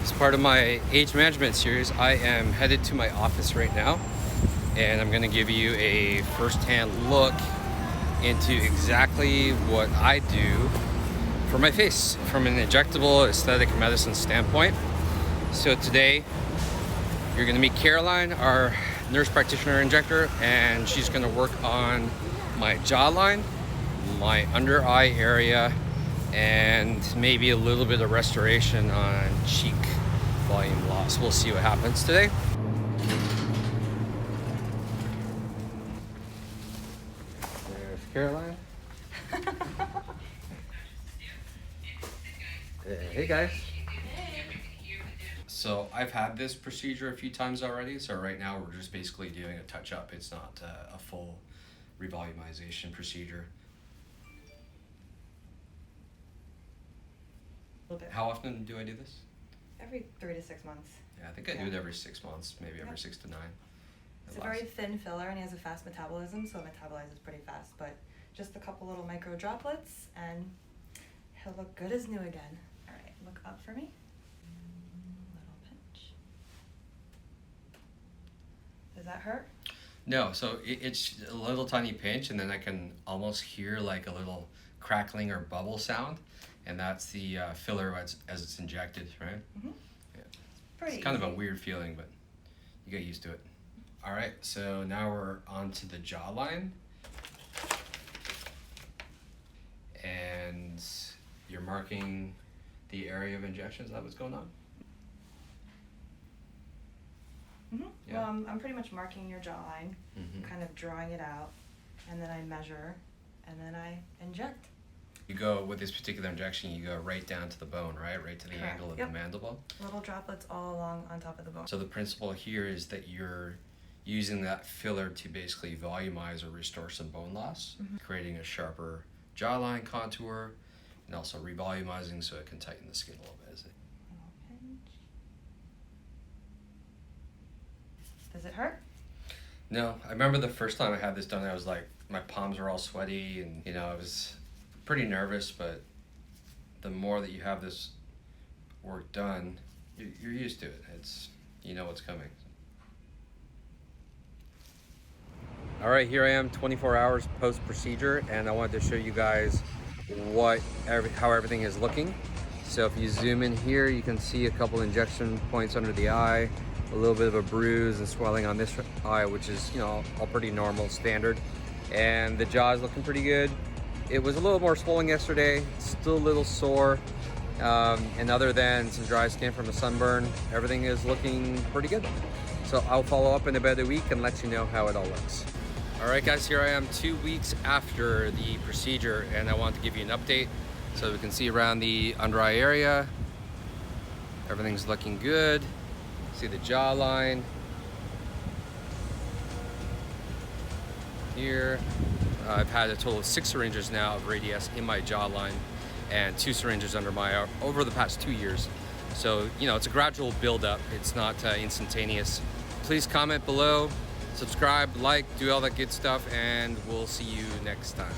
As part of my age management series, I am headed to my office right now, and I'm going to give you a first-hand look into exactly what I do for my face from an injectable aesthetic medicine standpoint. So today you're going to meet Caroline, our nurse practitioner injector, and she's going to work on my jawline, my under eye area, and maybe a little bit of restoration on cheek volume loss. We'll see what happens today. There's Caroline. Hey guys. So I've had this procedure a few times already, so right now we're just basically doing a touch-up. It's not a full revolumization procedure. How often do I do this? Every 3 to 6 months. Yeah, I think I do it every 6 months, maybe every 6 to 9. It's a very thin filler and he has a fast metabolism, so it metabolizes pretty fast, but just a couple little micro droplets and he'll look good as new again. All right, look up for me. Little pinch. Does that hurt? No, so it's a little tiny pinch, and then I can almost hear like a little crackling or bubble sound, and that's the filler as it's injected, right? Mm-hmm. Yeah. It's kind of a weird feeling, but you get used to it. All right, so now we're on to the jawline, and you're marking the area of injection. Is that what's going on? Mm-hmm. Yeah. Well, I'm pretty much marking your jawline, kind of drawing it out, and then I measure, and then I inject. You go, with this particular injection, you go right down to the bone, right? Right to the angle of the mandible. Little droplets all along on top of the bone. So the principle here is that you're using that filler to basically volumize or restore some bone loss, creating a sharper jawline contour, and also revolumizing so it can tighten the skin a little bit. Does it hurt? No, I remember the first time I had this done, I was like, my palms were all sweaty, and I was pretty nervous, but the more that you have this work done, you're used to it. You know what's coming. All right, here I am 24 hours post-procedure, and I wanted to show you guys how everything is looking. So if you zoom in here, you can see a couple injection points under the eye, a little bit of a bruise and swelling on this eye, which is all pretty normal, standard. And the jaw is looking pretty good. It was a little more swollen yesterday, still a little sore, and other than some dry skin from a sunburn, everything is looking pretty good. So I'll follow up in about a week and let you know how it all looks. All right guys, here I am 2 weeks after the procedure, and I want to give you an update so we can see around the under eye area. Everything's looking good. See the jawline here. I've had a total of 6 syringes now of Radiesse in my jawline and 2 syringes under my arm over the past 2 years. So, it's a gradual build-up. It's not instantaneous. Please comment below, subscribe, like, do all that good stuff, and we'll see you next time.